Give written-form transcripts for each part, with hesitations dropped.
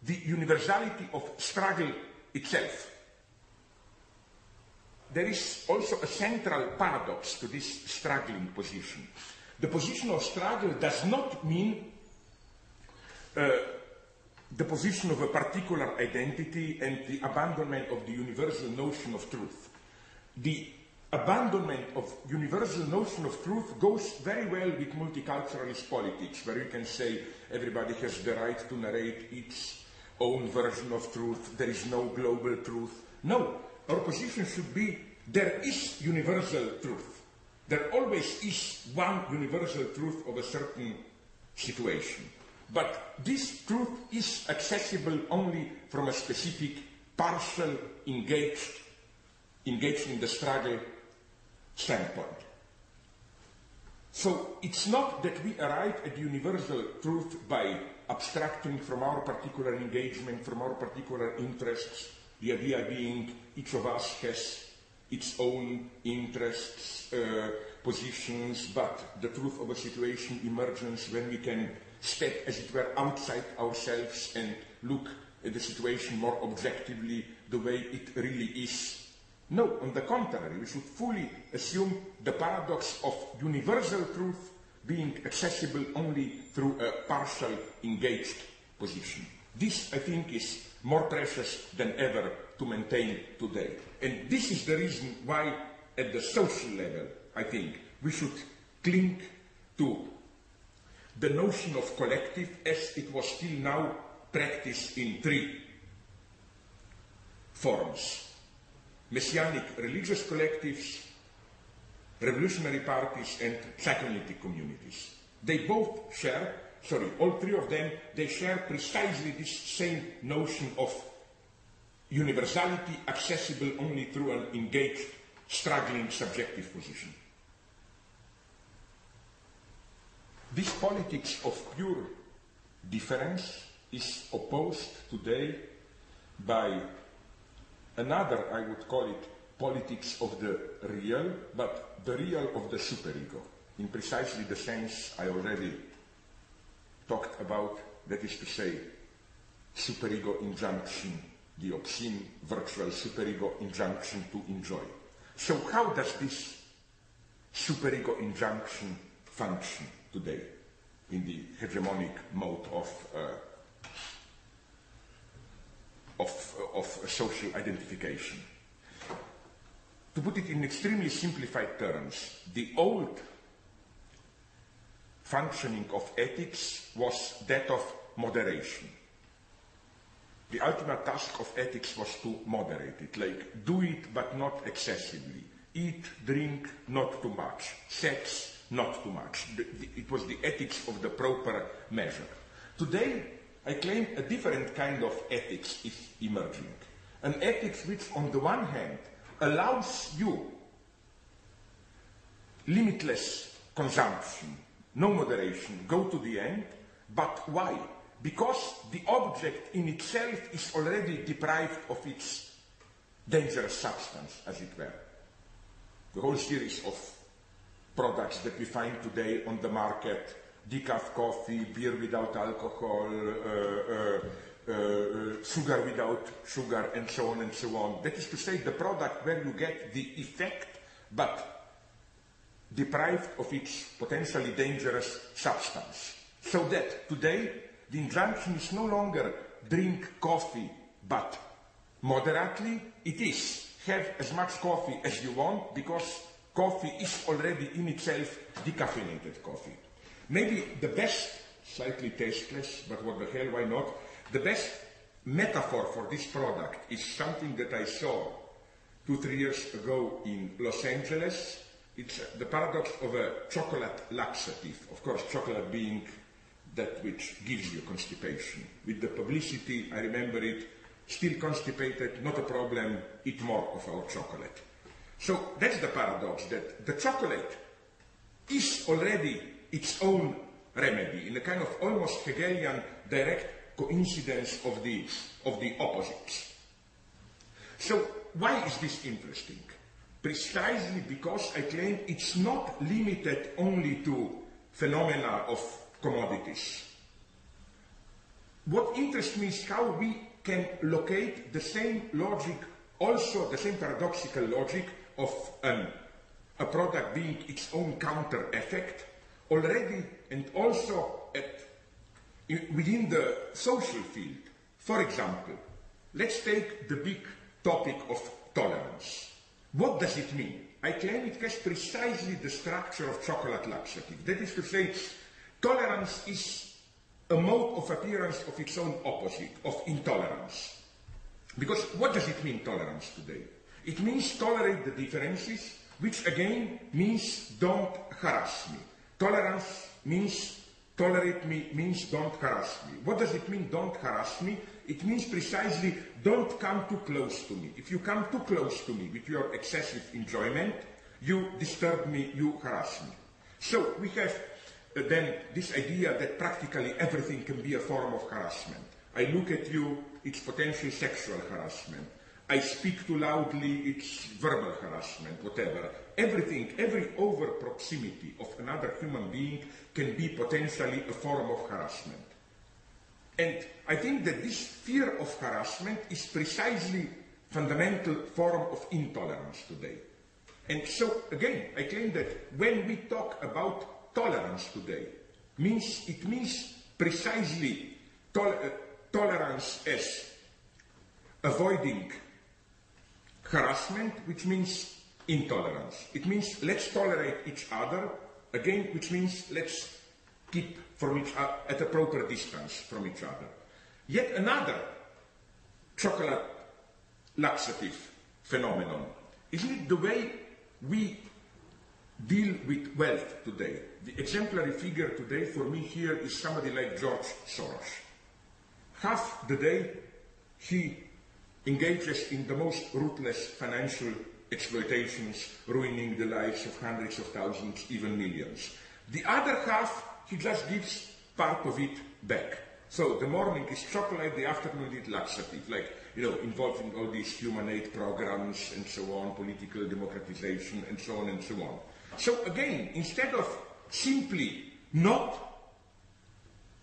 the universality of struggle itself. There is also a central paradox to this struggling position. The position of struggle does not mean the position of a particular identity and the abandonment of the universal notion of truth. The abandonment of universal notion of truth goes very well with multiculturalist politics, where you can say everybody has the right to narrate its own version of truth, there is no global truth. No, our position should be there is universal truth. There always is one universal truth of a certain situation. But this truth is accessible only from a specific, partial, engaged in the struggle standpoint. So it's not that we arrive at universal truth by abstracting from our particular engagement, from our particular interests, the idea being each of us has its own interests, positions, but the truth of a situation emerges when we can step, as it were, outside ourselves and look at the situation more objectively, the way it really is. No, on the contrary, we should fully assume the paradox of universal truth being accessible only through a partial engaged position. This, I think, is more precious than ever to maintain today. And this is the reason why, at the social level, I think, we should cling to the notion of collective as it was till now practiced in three forms: messianic religious collectives, revolutionary parties, and psychoanalytic communities. They both share, all three of them, they share precisely this same notion of universality accessible only through an engaged, struggling, subjective position. This politics of pure difference is opposed today by another, I would call it, politics of the real, but the real of the superego, in precisely the sense I already talked about, that is to say, superego injunction, the obscene virtual superego injunction to enjoy. So how does this superego injunction function today in the hegemonic mode of social identification? To put it in extremely simplified terms, the old functioning of ethics was that of moderation. The ultimate task of ethics was to moderate it, like do it but not excessively, eat, drink, not too much, sex, not too much. It was the ethics of the proper measure. Today, I claim a different kind of ethics is emerging. An ethics which, on the one hand, allows you limitless consumption, no moderation, go to the end. But why? Because the object in itself is already deprived of its dangerous substance, as it were. The whole series of products that we find today on the market, decaf coffee, beer without alcohol, sugar without sugar, and so on and so on. That is to say, the product where you get the effect, but deprived of its potentially dangerous substance. So that today, the injunction is no longer drink coffee, but moderately. It is have as much coffee as you want, because coffee is already in itself decaffeinated coffee. Maybe the best, slightly tasteless, but what the hell, why not? The best metaphor for this product is something that I saw 2-3 years ago in Los Angeles. It's the paradox of a chocolate laxative. Of course, chocolate being that which gives you constipation. With the publicity, I remember it, still constipated, not a problem, eat more of our chocolate. So that's the paradox, that the chocolate is already its own remedy, in a kind of almost Hegelian direct coincidence of the opposites. So why is this interesting? Precisely because I claim it's not limited only to phenomena of commodities. what interests me is how we can locate the same logic, also the same paradoxical logic of a product being its own counter effect already, and also within the social field. For example, let's take the big topic of tolerance. What does it mean? I claim it has precisely the structure of chocolate laxative. That is to say, tolerance is a mode of appearance of its own opposite, of intolerance. Because what does it mean, tolerance, today? It means tolerate the differences, which again means don't harass me. Tolerance means tolerate me, means don't harass me. What does it mean, don't harass me? It means precisely don't come too close to me. If you come too close to me with your excessive enjoyment, you disturb me, you harass me. So we have then this idea that practically everything can be a form of harassment. I look at you, it's potential sexual harassment. I speak too loudly, it's verbal harassment, whatever. Everything, every over proximity of another human being can be potentially a form of harassment. And I think that this fear of harassment is precisely fundamental form of intolerance today. And so, again, I claim that when we talk about tolerance today, it means precisely tolerance as avoiding harassment, which means intolerance. It means let's tolerate each other, again, which means let's keep from each other at a proper distance from each other. Yet another chocolate laxative phenomenon. Isn't it the way we deal with wealth today? The exemplary figure today for me here is somebody like George Soros. Half the day he engages in the most ruthless financial exploitations, ruining the lives of hundreds of thousands, even millions. The other half, he just gives part of it back. So the morning is chocolate, the afternoon is laxative, like, involved in all these human aid programs and so on, political democratization and so on and so on. So again, instead of simply not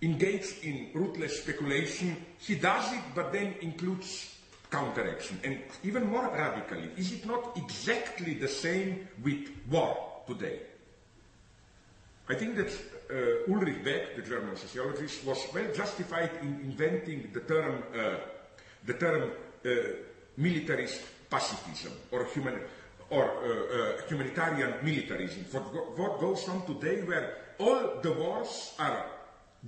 engage in ruthless speculation, he does it, but then includes counteraction. And even more radically, is it not exactly the same with war today? I think that Ulrich Beck, the German sociologist, was well justified in inventing the term militarist pacifism or humanitarian militarism. For what goes on today, where all the wars are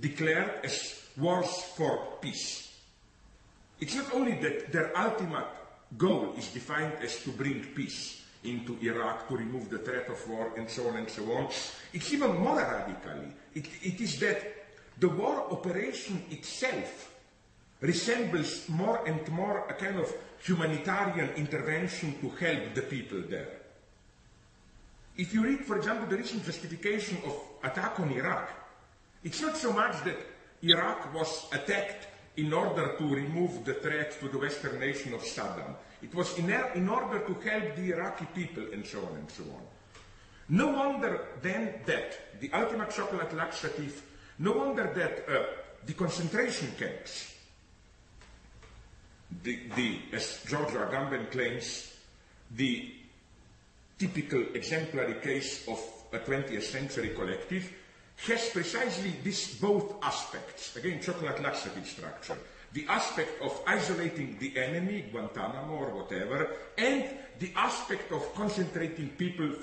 declared as wars for peace. It's not only that their ultimate goal is defined as to bring peace into Iraq, to remove the threat of war, and so on and so on. It's even more radically. It is that the war operation itself resembles more and more a kind of humanitarian intervention to help the people there. If you read, for example, the recent justification of attack on Iraq, it's not so much that Iraq was attacked in order to remove the threat to the Western nation of Saddam. It was in order to help the Iraqi people, and so on and so on. No wonder then that the ultimate chocolate laxative, no wonder that the concentration camps, as Giorgio Agamben claims, the typical exemplary case of a 20th century collective, has precisely these both aspects. Again, chocolate laxative structure. The aspect of isolating the enemy, Guantanamo or whatever, and the aspect of concentrating people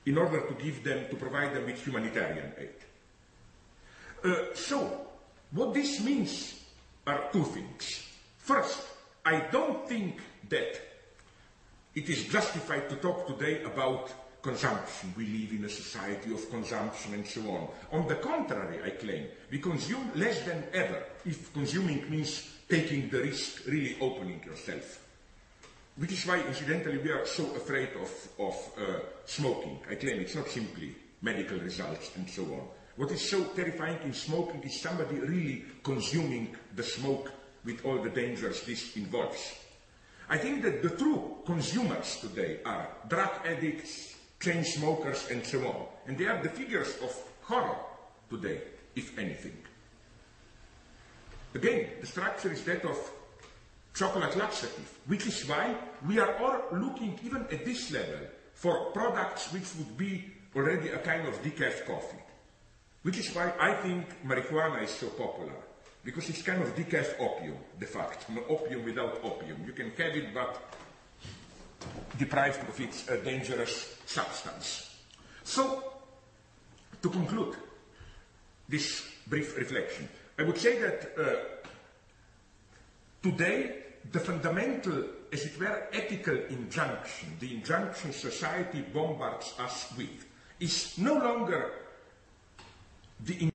in order to provide them with humanitarian aid. So, what this means are two things. First, I don't think that it is justified to talk today about consumption. We live in a society of consumption and so on. On the contrary, I claim, we consume less than ever, if consuming means taking the risk, really opening yourself. Which is why, incidentally, we are so afraid of smoking. I claim it's not simply medical results and so on. What is so terrifying in smoking is somebody really consuming the smoke with all the dangers this involves. I think that the true consumers today are drug addicts, chain smokers, and so on. And they are the figures of horror today, if anything. Again, the structure is that of chocolate laxative, which is why we are all looking, even at this level, for products which would be already a kind of decaf coffee. Which is why I think marijuana is so popular, because it's kind of decaf opium, de facto, no opium without opium. You can have it, but deprived of its dangerous substance. So, to conclude this brief reflection, I would say that today the fundamental, as it were, ethical injunction, the injunction society bombards us with, is no longer the